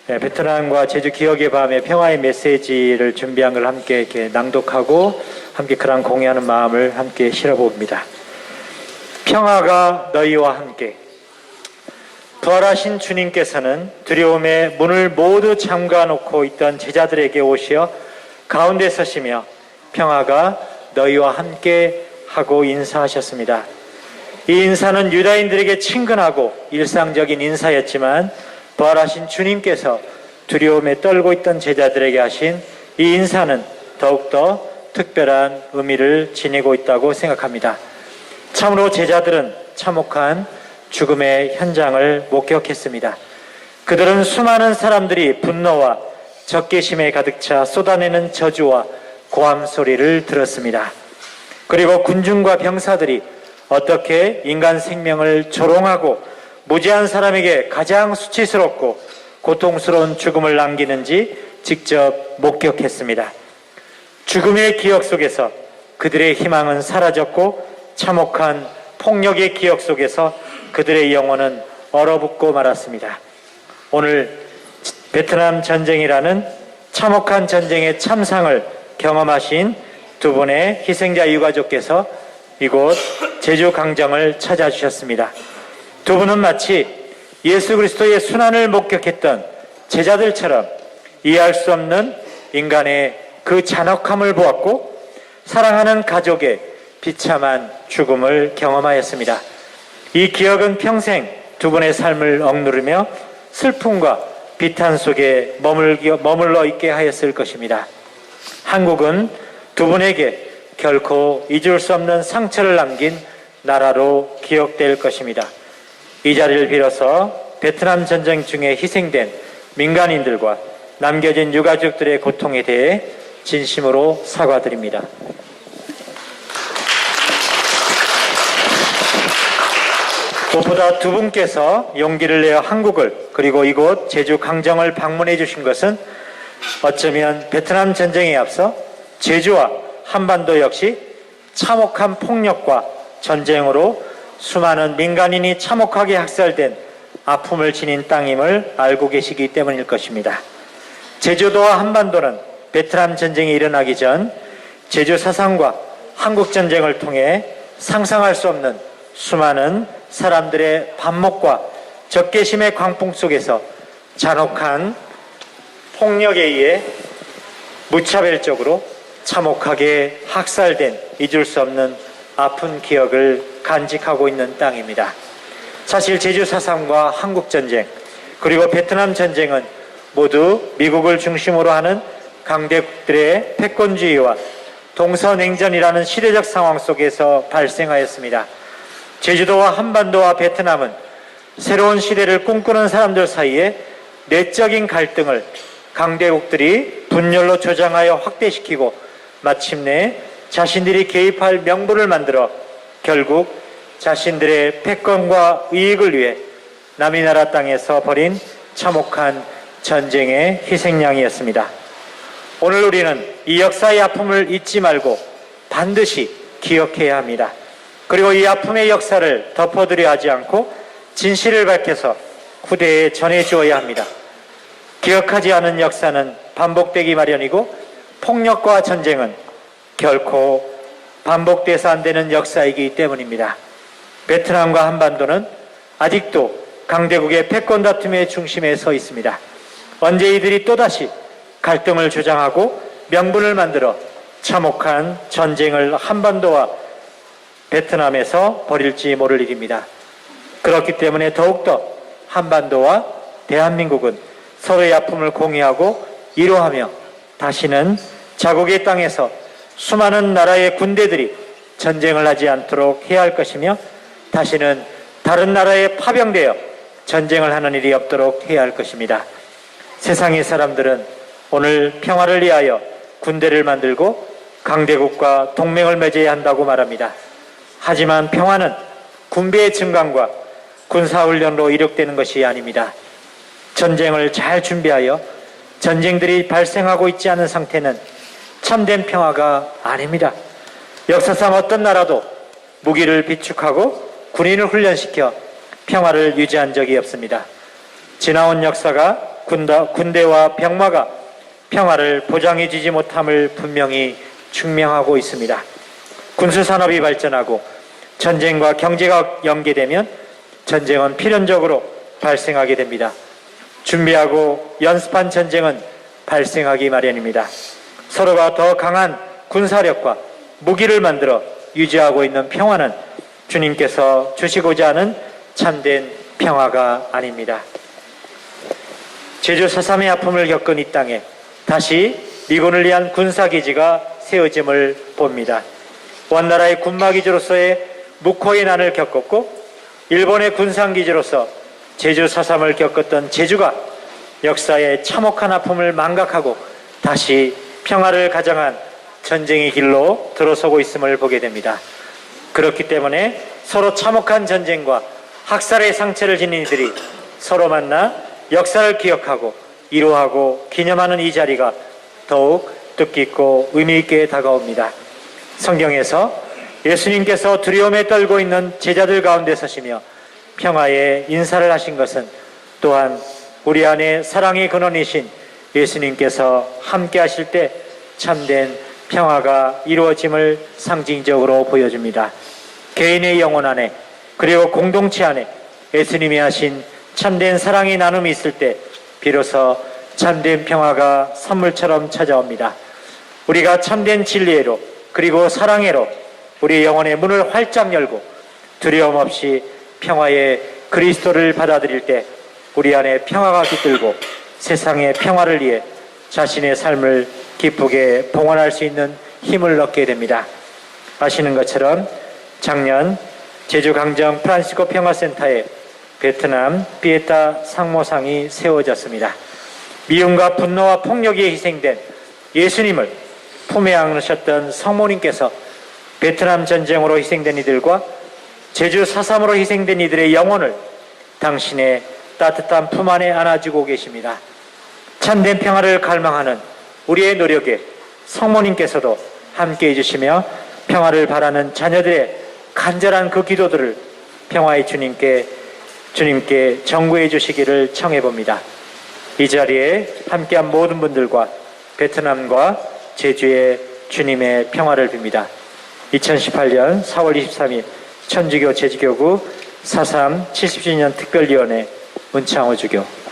베트남과 제주 기억의 밤의 평화의 메시지를 준비한 걸 함께 이렇게 낭독하고 함께 그런 공유하는 마음을 함께 실어봅니다. 평화가 너희와 함께. 부활하신 주님께서는 두려움의 문을 모두 잠가놓고 있던 제자들에게 오시어 가운데 서시며 평화가 너희와 함께 하고 인사하셨습니다. 이 인사는 유다인들에게 친근하고 일상적인 인사였지만 부활하신 주님께서 두려움에 떨고 있던 제자들에게 하신 이 인사는 더욱더 특별한 의미를 지니고 있다고 생각합니다. 참으로 제자들은 참혹한 죽음의 현장을 목격했습니다. 그들은 수많은 사람들이 분노와 적개심에 가득 차 쏟아내는 저주와 고함 소리를 들었습니다. 그리고 군중과 병사들이 어떻게 인간 생명을 조롱하고 무지한 사람에게 가장 수치스럽고 고통스러운 죽음을 남기는지 직접 목격했습니다. 죽음의 기억 속에서 그들의 희망은 사라졌고 참혹한 폭력의 기억 속에서 그들의 영혼은 얼어붙고 말았습니다. 오늘 베트남 전쟁이라는 참혹한 전쟁의 참상을 경험하신 두 분의 희생자 유가족께서 이곳 제주 강정을 찾아주셨습니다. 두 분은 마치 예수 그리스도의 순환을 목격했던 제자들처럼 이해할 수 없는 인간의 그 잔혹함을 보았고 사랑하는 가족의 비참한 죽음을 경험하였습니다. 이 기억은 평생 두 분의 삶을 억누르며 슬픔과 비탄 속에 머물러 있게 하였을 것입니다. 한국은 두 분에게 결코 잊을 수 없는 상처를 남긴 나라로 기억될 것입니다. 이 자리를 빌어서 베트남 전쟁 중에 희생된 민간인들과 남겨진 유가족들의 고통에 대해 진심으로 사과드립니다. 무엇보다 두 분께서 용기를 내어 한국을 그리고 이곳 제주 강정을 방문해 주신 것은 어쩌면 베트남 전쟁에 앞서 제주와 한반도 역시 참혹한 폭력과 전쟁으로 수많은 민간인이 참혹하게 학살된 아픔을 지닌 땅임을 알고 계시기 때문일 것입니다. 제주도와 한반도는 베트남 전쟁이 일어나기 전 제주 사상과 한국 전쟁을 통해 상상할 수 없는 수많은 사람들의 반목과 적개심의 광풍 속에서 잔혹한 폭력에 의해 무차별적으로 참혹하게 학살된 잊을 수 없는 아픈 기억을 간직하고 있는 땅입니다. 사실 제주 사상과 한국 전쟁 그리고 베트남 전쟁은 모두 미국을 중심으로 하는 강대국들의 패권주의와 동서냉전이라는 시대적 상황 속에서 발생하였습니다. 제주도와 한반도와 베트남은 새로운 시대를 꿈꾸는 사람들 사이에 내적인 갈등을 강대국들이 분열로 조장하여 확대시키고 마침내 자신들이 개입할 명분을 만들어 결국 자신들의 패권과 이익을 위해 남의 나라 땅에서 벌인 참혹한 전쟁의 희생양이었습니다. 오늘 우리는 이 역사의 아픔을 잊지 말고 반드시 기억해야 합니다. 그리고 이 아픔의 역사를 덮어두려 하지 않고 진실을 밝혀서 후대에 전해주어야 합니다. 기억하지 않은 역사는 반복되기 마련이고 폭력과 전쟁은 결코 반복돼서 안 되는 역사이기 때문입니다. 베트남과 한반도는 아직도 강대국의 패권 다툼의 중심에 서 있습니다. 언제 이들이 또다시 갈등을 조장하고 명분을 만들어 참혹한 전쟁을 한반도와 베트남에서 벌일지 모를 일입니다. 그렇기 때문에 더욱더 한반도와 대한민국은 서로의 아픔을 공유하고 위로하며 다시는 자국의 땅에서 수많은 나라의 군대들이 전쟁을 하지 않도록 해야 할 것이며 다시는 다른 나라에 파병되어 전쟁을 하는 일이 없도록 해야 할 것입니다. 세상의 사람들은 오늘 평화를 위하여 군대를 만들고 강대국과 동맹을 맺어야 한다고 말합니다. 하지만 평화는 군비의 증강과 군사훈련으로 이룩되는 것이 아닙니다. 전쟁을 잘 준비하여 전쟁들이 발생하고 있지 않은 상태는 참된 평화가 아닙니다. 역사상 어떤 나라도 무기를 비축하고 군인을 훈련시켜 평화를 유지한 적이 없습니다. 지나온 역사가 군대와 병마가 평화를 보장해주지 못함을 분명히 증명하고 있습니다. 군수산업이 발전하고 전쟁과 경제가 연계되면 전쟁은 필연적으로 발생하게 됩니다. 준비하고 연습한 전쟁은 발생하기 마련입니다. 서로가 더 강한 군사력과 무기를 만들어 유지하고 있는 평화는 주님께서 주시고자 하는 참된 평화가 아닙니다. 제주 4.3의 아픔을 겪은 이 땅에 다시 미군을 위한 군사기지가 세워짐을 봅니다. 원나라의 군마기지로서의 묵호의 난을 겪었고 일본의 군상기지로서 제주 4.3을 겪었던 제주가 역사의 참혹한 아픔을 망각하고 다시 평화를 가정한 전쟁의 길로 들어서고 있음을 보게 됩니다. 그렇기 때문에 서로 참혹한 전쟁과 학살의 상처를 지닌 이들이 서로 만나 역사를 기억하고 이루하고 기념하는 이 자리가 더욱 뜻깊고 의미있게 다가옵니다. 성경에서 예수님께서 두려움에 떨고 있는 제자들 가운데 서시며 평화의 인사를 하신 것은 또한 우리 안에 사랑의 근원이신 예수님께서 함께 하실 때 참된 평화가 이루어짐을 상징적으로 보여줍니다. 개인의 영혼 안에 그리고 공동체 안에 예수님이 하신 참된 사랑의 나눔이 있을 때 비로소 참된 평화가 선물처럼 찾아옵니다. 우리가 참된 진리로 그리고 사랑으로 우리 영혼의 문을 활짝 열고 두려움 없이 평화의 그리스도를 받아들일 때 우리 안에 평화가 깃들고 세상의 평화를 위해 자신의 삶을 기쁘게 봉헌할 수 있는 힘을 얻게 됩니다. 아시는 것처럼 작년 제주강정 프란시스코 평화센터에 베트남 피에타 상모상이 세워졌습니다. 미움과 분노와 폭력에 희생된 예수님을 품에 안으셨던 성모님께서 베트남 전쟁으로 희생된 이들과 제주 4.3으로 희생된 이들의 영혼을 당신의 따뜻한 품 안에 안아주고 계십니다. 참된 평화를 갈망하는 우리의 노력에 성모님께서도 함께 해주시며 평화를 바라는 자녀들의 간절한 그 기도들을 평화의 주님께 전구해 주시기를 청해 봅니다. 이 자리에 함께한 모든 분들과 베트남과 제주의 주님의 평화를 빕니다. 2018년 4월 23일 천주교 제주교구 4.3 70주년 특별위원회 문창호 주교.